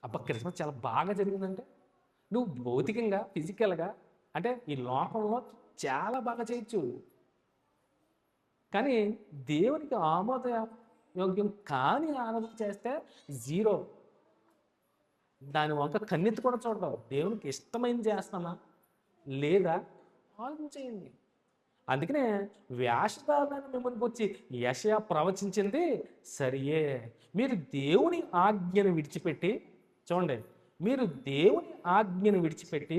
అబ్బా! క్రిస్మస్ చాలా బాగా జరిగిందంటే, నువ్వు భౌతికంగా, ఫిజికల్‌గా అంటే ఈ లోకంలో చాలా బాగా చేయొచ్చు. కానీ దేవునికి యోగ్యం కాని ఆరాధన చేస్తే జీరో. దాని వంక కన్నెత్తి కూడా చూడవు. దేవునికి ఇష్టమైంది చేస్తామా? లేదా? ఆలోచించేయండి. అందుకనే వేషధారులైన మిమ్మల్ని గురించి యెషయా ప్రవచించింది సరియే. మీరు దేవుని ఆజ్ఞను విడిచిపెట్టి చూడండి. మీరు దేవుని ఆజ్ఞను విడిచిపెట్టి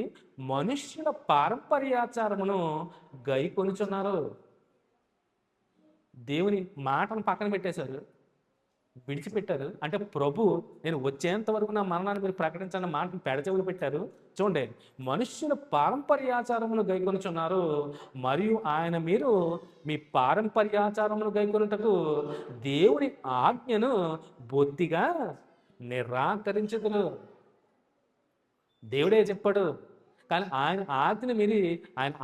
మనుష్యుల పారంపర్యాచారమును గైకొనుచున్నారు. దేవుని మాటను పక్కన పెట్టేశారు. విడిచిపెట్టారు. అంటే ప్రభు నేను వచ్చేంత వరకు నా మరణాన్ని మీరు ప్రకటించన్న మాటను పెడచెవిన పెట్టారు. చూడండి, మనుష్యుల పారంపర్యాచారమును గైకొనుచున్నారు. మరియు ఆయన మీరు మీ పారంపర్యాచారమును గైకొనుటకు దేవుని ఆజ్ఞను బొత్తిగా నిరాకరించుదురు. దేవుడే చెప్పాడు. కానీ ఆయన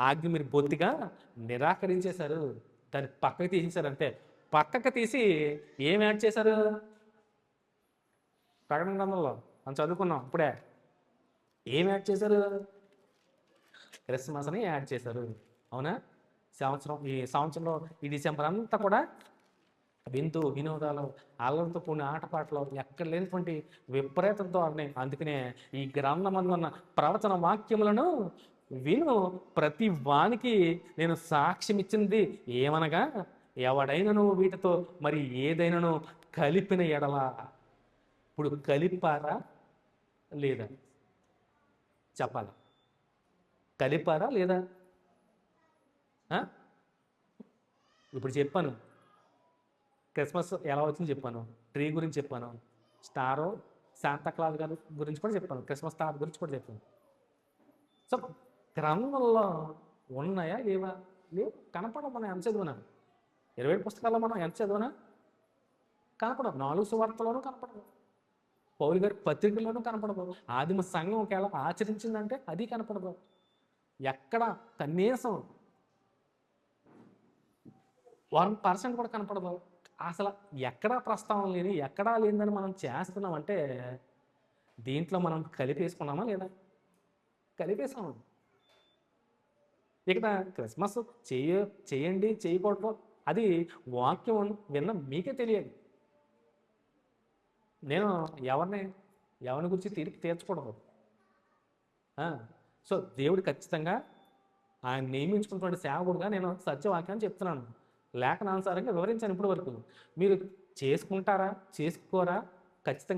ఆజ్ఞ మీరు బొత్తిగా నిరాకరించేశారు. దాన్ని పక్కకి తీసేశారు అంతే. పక్కకి తీసి ఏం యాడ్ చేశారు? ప్రకటన గ్రంథంలో మనం చదువుకున్నాం ఇప్పుడే. ఏం యాడ్ చేశారు? క్రిస్మస్ని యాడ్ చేశారు. అవునా? ఈ సంవత్సరంలో ఈ డిసెంబర్ అంతా కూడా విందు వినోదాలు, అల్లరితో కూడిన ఆటపాటలు, ఎక్కడ లేనటువంటి విపరీతంతో ఉన్నాయి. అందుకనే ఈ గ్రంథమందు ఉన్న ప్రవచన వాక్యములను విను ప్రతి వానికి నేను సాక్ష్యం ఇచ్చింది ఏమనగా, ఎవడైనను వీటితో మరి ఏదైనాను కలిపిన ఎడల. ఇప్పుడు కలిపారా లేదా చెప్పాలి. కలిపారా లేదా? ఇప్పుడు చెప్పాను క్రిస్మస్ ఎలా వచ్చింది చెప్పాను, ట్రీ గురించి చెప్పాను, స్టారో శాంతాక్లాజ్ గారి గురించి కూడా చెప్పాను, క్రిస్మస్ తాత గురించి కూడా చెప్పాను. సో గ్రంథంలో ఉన్నాయా లేవా? లేవు. కనపడవు. మనం ఎంత చదివినా 27 పుస్తకాల్లో మనం ఎంత చదివినా కనపడవు. 4 సువార్తలోనూ కనపడవు. పౌలు గారి పత్రికల్లోనూ కనపడదు. ఆదిమ సంఘం ఒకవేళ ఆచరించిందంటే అది కనపడదు. ఎక్కడ కనీసం 1% కూడా కనపడదు. అసలు ఎక్కడా ప్రస్తావన లేని, ఎక్కడా లేదని మనం చేస్తున్నామంటే దీంట్లో మనం కలిపేసుకున్నామా లేదా? కలిపేసాము. ఇక్కడ క్రిస్మస్ చేయండి చేయకూడదు అది వాక్యం విన్న మీకే తెలియాలి. నేను ఎవరిని గురించి తీర్పు తీర్చకూడదు. సో దేవుడు ఖచ్చితంగా ఆయన నియమించుకున్నటువంటి సేవకుడుగా నేను సత్యవాక్యాన్ని చెప్తున్నాను. లేఖనానుసారంగా వివరించాను ఇప్పటి వరకు. మీరు చేసుకుంటారా చేసుకోరా ఖచ్చితంగా